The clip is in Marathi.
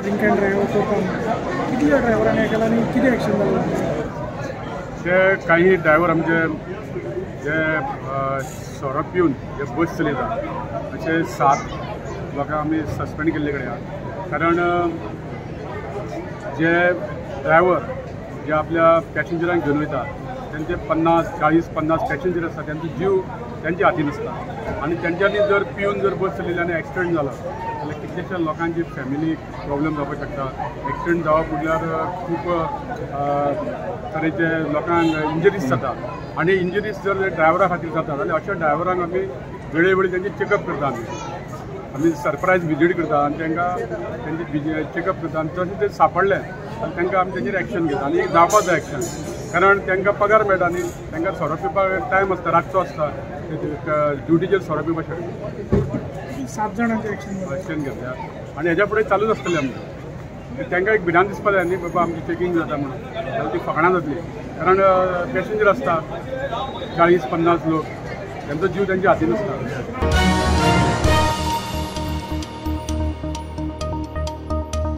ड्रिंक अँड ड्रायव्ह करता कितल्या ड्रायव्हरांनी हे केला आणि किती ॲक्शन जालें ते काही ड्रायव्हर आमचे जे सोरो पिवन जे बस चलयता अशे 7 लोकांक आमी सस्पेंड केल्ले कडेन आहा कारण जे ड्रायव्हर जे आपल्या पॅसेंजरांक घेवन वयता त्यांचे 40-50 पॅसेंजर आसता त्यांचो जीव त्यांच्या हातीन आसता आणि त्यांच्यानी जर पिवन जर बस चलयली आनी एक्सिडेंट जालो जाल्यार कितलेशे लोकांची फॅमिलीक प्रॉब्लेम जावपाक शकता. एक्सिडेंट जावप म्हटल्यार खूब तरेचे लोकांक इंजरीज जाता आणि इंजरीज जर ड्रायव्हरा खातीर जाता जाल्यार अशा ड्रायव्हरांक आमी वेळोवेळी त्यांची चेकअप करता आमी सरप्रायज विजीट करता आनी तांकां तेंचे चेकअप करता आनी तशें ते सांपडले आनी तांकां आमी तेचेर एक्शन घेता आनी जावपाक जाय एक्शन कारण तांकां पगार मेळटा न्ही तांकां सोरो पिवपाक टायम आसता रातचो आसता ड्युटीचेर सोरो पिवपाक 7 जाणांचे ॲक्शन घेतल्या आनी हेज्या फुडें चालूच आसतलें आमचें तांकां एक भिरांत दिसपा जाय न्ही बाबा आमची चेकींग जाता म्हणून जाल्यार ती फकाणां जातली कारण पॅसेंजर आसता 40-50 लोक त्यांचो जीव त्यांच्या हातीन आसता.